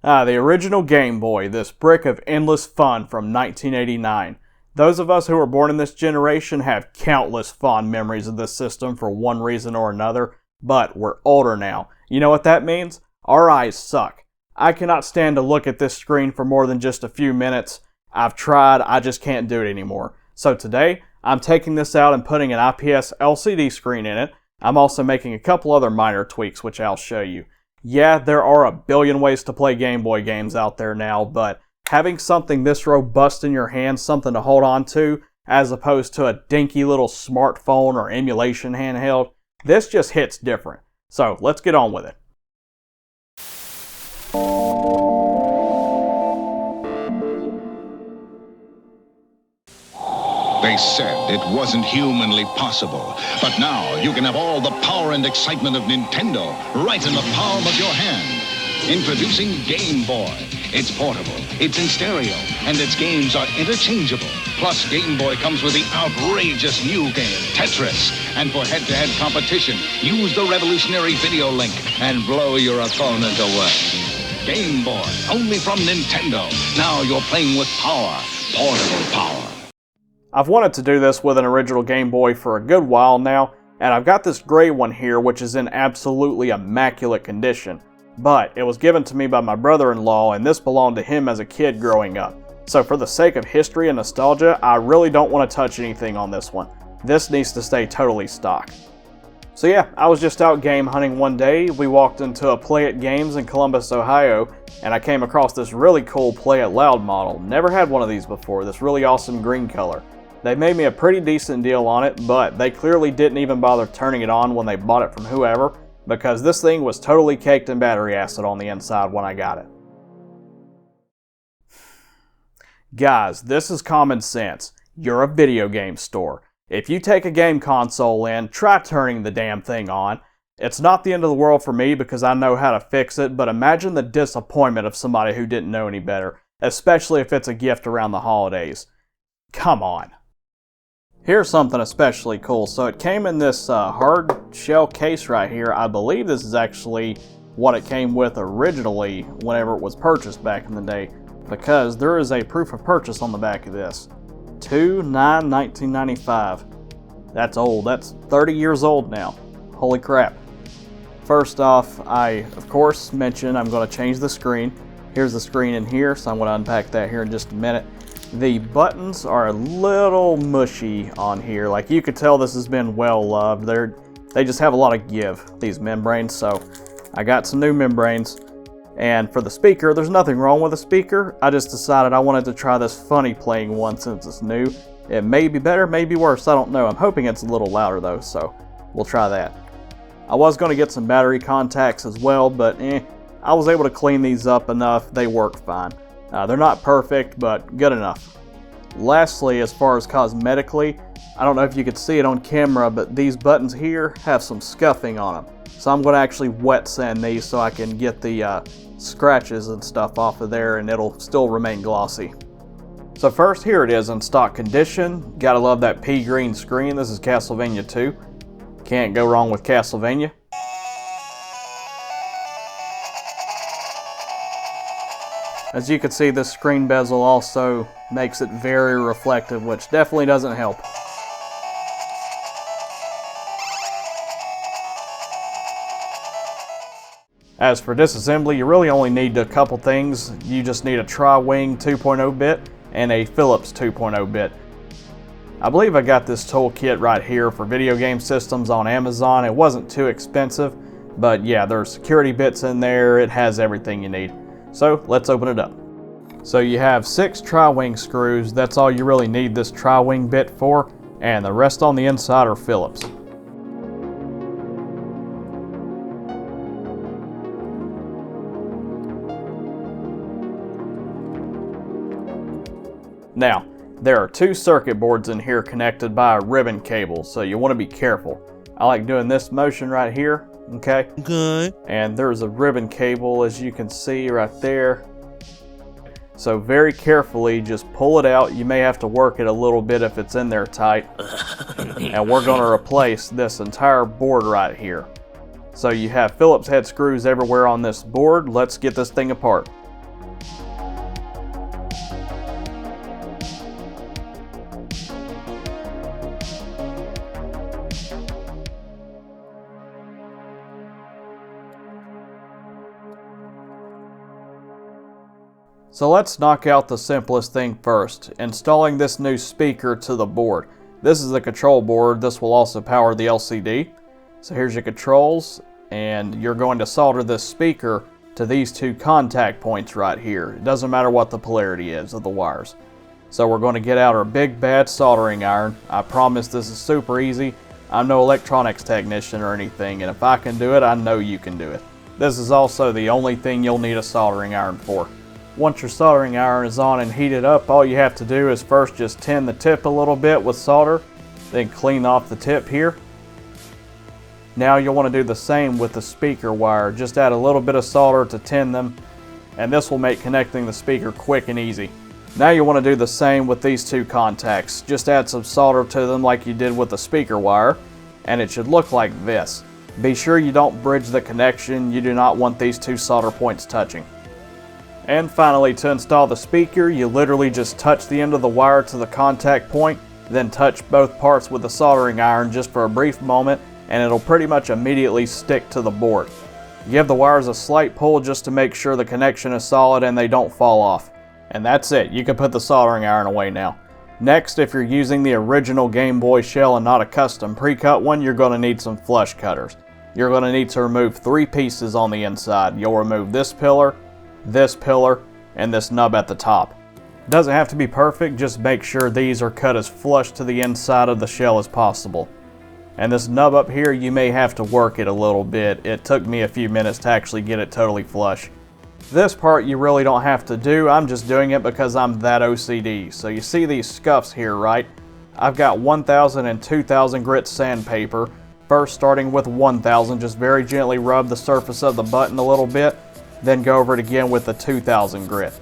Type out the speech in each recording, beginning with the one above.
The original Game Boy, this brick of endless fun from 1989. Those of us who were born in this generation have countless fond memories of this system for one reason or another, but we're older now. You know what that means? Our eyes suck. I cannot stand to look at this screen for more than just a few minutes. I've tried, I just can't do it anymore. So today, I'm taking this out and putting an IPS LCD screen in it. I'm also making a couple other minor tweaks, which I'll show you. Yeah, there are a billion ways to play Game Boy games out there now, but having something this robust in your hand, something to hold on to, as opposed to a dinky little smartphone or emulation handheld, this just hits different. So let's get on with it. They said it wasn't humanly possible, but now you can have all the power and excitement of Nintendo right in the palm of your hand. Introducing Game Boy. It's portable, it's in stereo, and its games are interchangeable. Plus, Game Boy comes with the outrageous new game, Tetris. And for head-to-head competition, use the revolutionary video link and blow your opponent away. Game Boy, only from Nintendo. Now you're playing with power, portable power. I've wanted to do this with an original Game Boy for a good while now, and I've got this gray one here which is in absolutely immaculate condition. But it was given to me by my brother-in-law, and this belonged to him as a kid growing up. So for the sake of history and nostalgia, I really don't want to touch anything on this one. This needs to stay totally stock. So yeah, I was just out game hunting one day. We walked into a Play It Games in Columbus, Ohio, and I came across this really cool Play It Loud model. Never had one of these before, this really awesome green color. They made me a pretty decent deal on it, but they clearly didn't even bother turning it on when they bought it from whoever, because this thing was totally caked in battery acid on the inside when I got it. Guys, this is common sense. You're a video game store. If you take a game console in, try turning the damn thing on. It's not the end of the world for me because I know how to fix it, but imagine the disappointment of somebody who didn't know any better, especially if it's a gift around the holidays. Come on. Here's something especially cool. So it came in this hard shell case right here. I believe this is actually what it came with originally whenever it was purchased back in the day, because there is a proof of purchase on the back of this. 2/9/1995. That's old. That's 30 years old now. Holy crap. First off, I, of course, mentioned I'm going to change the screen. Here's the screen in here, so I'm going to unpack that here in just a minute. The buttons are a little mushy on here. Like, you could tell this has been well loved. They just have a lot of give, these membranes, so I got some new membranes. And for the speaker, there's nothing wrong with the speaker. I just decided I wanted to try this funny playing one since it's new. It may be better, may be worse, I don't know. I'm hoping it's a little louder though, so we'll try that. I was going to get some battery contacts as well, but I was able to clean these up enough. They work fine. They're not perfect, but good enough. Lastly, as far as cosmetically, I don't know if you could see it on camera, but these buttons here have some scuffing on them. So I'm going to actually wet sand these so I can get the scratches and stuff off of there, and it'll still remain glossy. So first, here it is in stock condition. Gotta love that pea green screen. This is Castlevania 2. Can't go wrong with Castlevania. As you can see, this screen bezel also makes it very reflective, which definitely doesn't help. As for disassembly, you really only need a couple things. You just need a Tri-Wing 2.0 bit and a Philips 2.0 bit. I believe I got this toolkit right here for video game systems on Amazon. It wasn't too expensive, but yeah, there's security bits in there. It has everything you need. So let's open it up. So you have 6 Tri-Wing screws. That's all you really need this Tri-Wing bit for, and the rest on the inside are Phillips. Now, there are 2 circuit boards in here connected by a ribbon cable, so you want to be careful. I like doing this motion right here, okay? Good. And there's a ribbon cable, as you can see right there. So very carefully, just pull it out. You may have to work it a little bit if it's in there tight. And we're going to replace this entire board right here. So you have Phillips head screws everywhere on this board. Let's get this thing apart. So let's knock out the simplest thing first, installing this new speaker to the board. This is the control board. This will also power the LCD. So here's your controls, and you're going to solder this speaker to these two contact points right here. It doesn't matter what the polarity is of the wires. So we're going to get out our big bad soldering iron. I promise this is super easy. I'm no electronics technician or anything, and if I can do it, I know you can do it. This is also the only thing you'll need a soldering iron for. Once your soldering iron is on and heated up, all you have to do is first just tin the tip a little bit with solder, then clean off the tip here. Now you'll want to do the same with the speaker wire. Just add a little bit of solder to tin them, and this will make connecting the speaker quick and easy. Now you want to do the same with these two contacts. Just add some solder to them like you did with the speaker wire, and it should look like this. Be sure you don't bridge the connection. You do not want these two solder points touching. And finally, to install the speaker, you literally just touch the end of the wire to the contact point, then touch both parts with the soldering iron just for a brief moment, and it'll pretty much immediately stick to the board. Give the wires a slight pull just to make sure the connection is solid and they don't fall off. And that's it. You can put the soldering iron away now. Next, if you're using the original Game Boy shell and not a custom pre-cut one, you're going to need some flush cutters. You're going to need to remove 3 pieces on the inside. You'll remove this pillar, and this nub at the top. It doesn't have to be perfect, just make sure these are cut as flush to the inside of the shell as possible. And this nub up here, you may have to work it a little bit. It took me a few minutes to actually get it totally flush. This part you really don't have to do. I'm just doing it because I'm that OCD. So you see these scuffs here, right? I've got 1000 and 2000 grit sandpaper. First, starting with 1000, just very gently rub the surface of the button a little bit, then go over it again with the 2000 grit.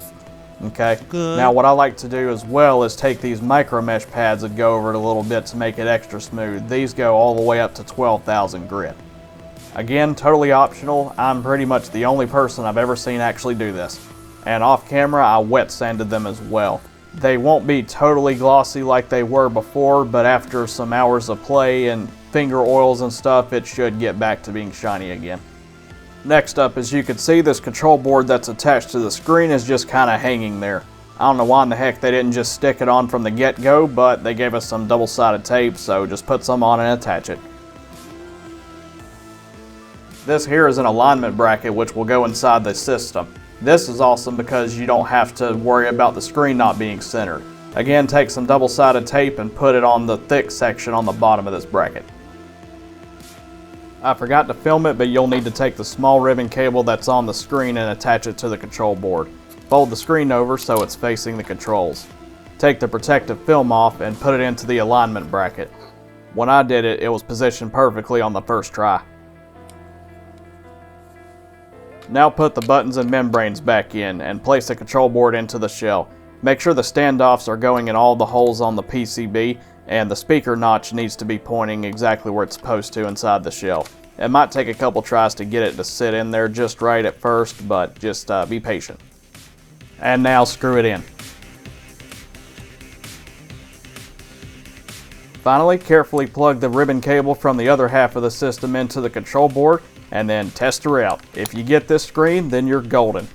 Okay, good. Now what I like to do as well is take these micro mesh pads and go over it a little bit to make it extra smooth. These go all the way up to 12,000 grit. Again, totally optional. I'm pretty much the only person I've ever seen actually do this. And off camera, I wet sanded them as well. They won't be totally glossy like they were before, but after some hours of play and finger oils and stuff, it should get back to being shiny again. Next up, as you can see, this control board that's attached to the screen is just kind of hanging there. I don't know why in the heck they didn't just stick it on from the get-go, but they gave us some double-sided tape, so just put some on and attach it. This here is an alignment bracket which will go inside the system. This is awesome because you don't have to worry about the screen not being centered. Again, take some double-sided tape and put it on the thick section on the bottom of this bracket. I forgot to film it, but you'll need to take the small ribbon cable that's on the screen and attach it to the control board. Fold the screen over so it's facing the controls. Take the protective film off and put it into the alignment bracket. When I did it, it was positioned perfectly on the first try. Now put the buttons and membranes back in and place the control board into the shell. Make sure the standoffs are going in all the holes on the PCB, and the speaker notch needs to be pointing exactly where it's supposed to inside the shell. It might take a couple tries to get it to sit in there just right at first, but just be patient. And now screw it in. Finally, carefully plug the ribbon cable from the other half of the system into the control board, and then test her out. If you get this screen, then you're golden.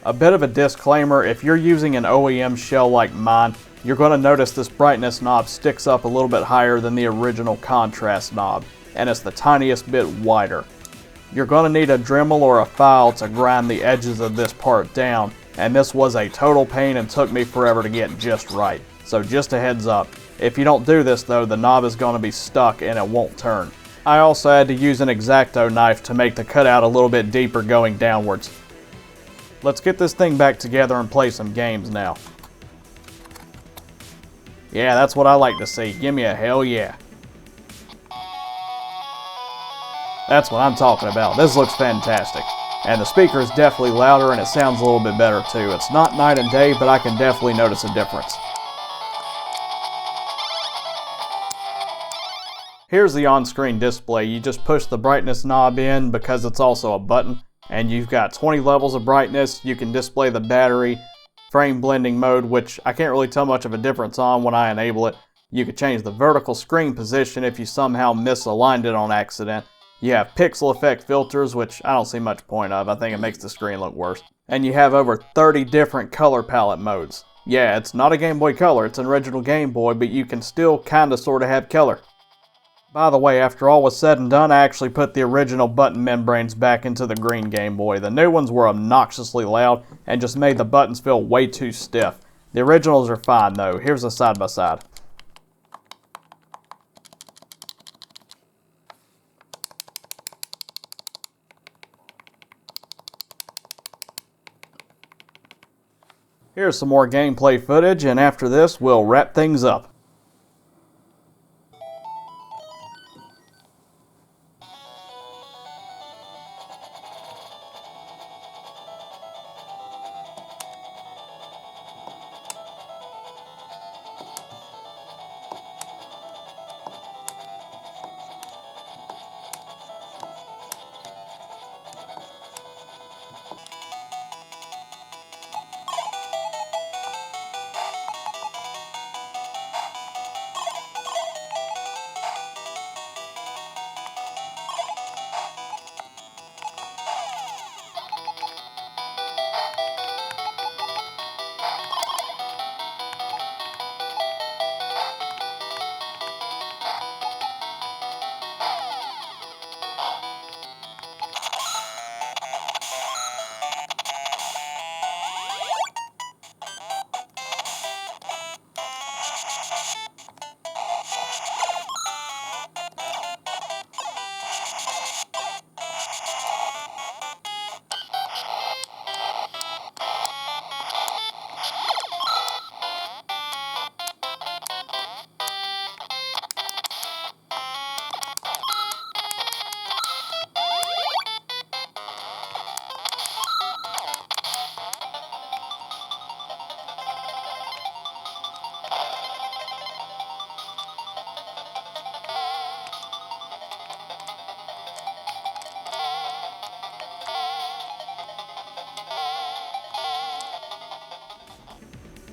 A bit of a disclaimer, if you're using an OEM shell like mine, you're going to notice this brightness knob sticks up a little bit higher than the original contrast knob, and it's the tiniest bit wider. You're going to need a Dremel or a file to grind the edges of this part down, and this was a total pain and took me forever to get just right. So just a heads up. If you don't do this though, the knob is going to be stuck and it won't turn. I also had to use an X-Acto knife to make the cutout a little bit deeper going downwards. Let's get this thing back together and play some games now. Yeah, that's what I like to see. Give me a hell yeah. That's what I'm talking about. This looks fantastic. And the speaker is definitely louder and it sounds a little bit better too. It's not night and day, but I can definitely notice a difference. Here's the on-screen display. You just push the brightness knob in because it's also a button, and you've got 20 levels of brightness. You can display the battery, frame blending mode, which I can't really tell much of a difference on when I enable it. You could change the vertical screen position if you somehow misaligned it on accident. You have pixel effect filters, which I don't see much point of. I think it makes the screen look worse. And you have over 30 different color palette modes. Yeah, it's not a Game Boy Color, it's an original Game Boy, but you can still kinda sorta have color. By the way, after all was said and done, I actually put the original button membranes back into the green Game Boy. The new ones were obnoxiously loud and just made the buttons feel way too stiff. The originals are fine though. Here's a side-by-side. Here's some more gameplay footage, and after this, we'll wrap things up.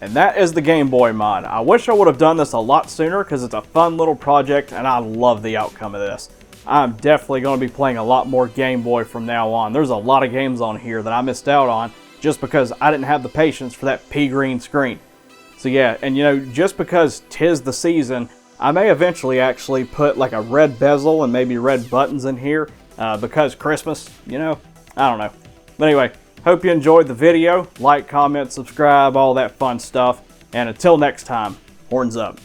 And that is the Game Boy mod. I wish I would have done this a lot sooner because it's a fun little project and I love the outcome of this. I'm definitely going to be playing a lot more Game Boy from now on. There's a lot of games on here that I missed out on just because I didn't have the patience for that pea green screen. So yeah, and you know, just because 'tis the season, I may eventually actually put like a red bezel and maybe red buttons in here because Christmas, you know, I don't know. But anyway, hope you enjoyed the video. Like, comment, subscribe, all that fun stuff. And until next time, horns up.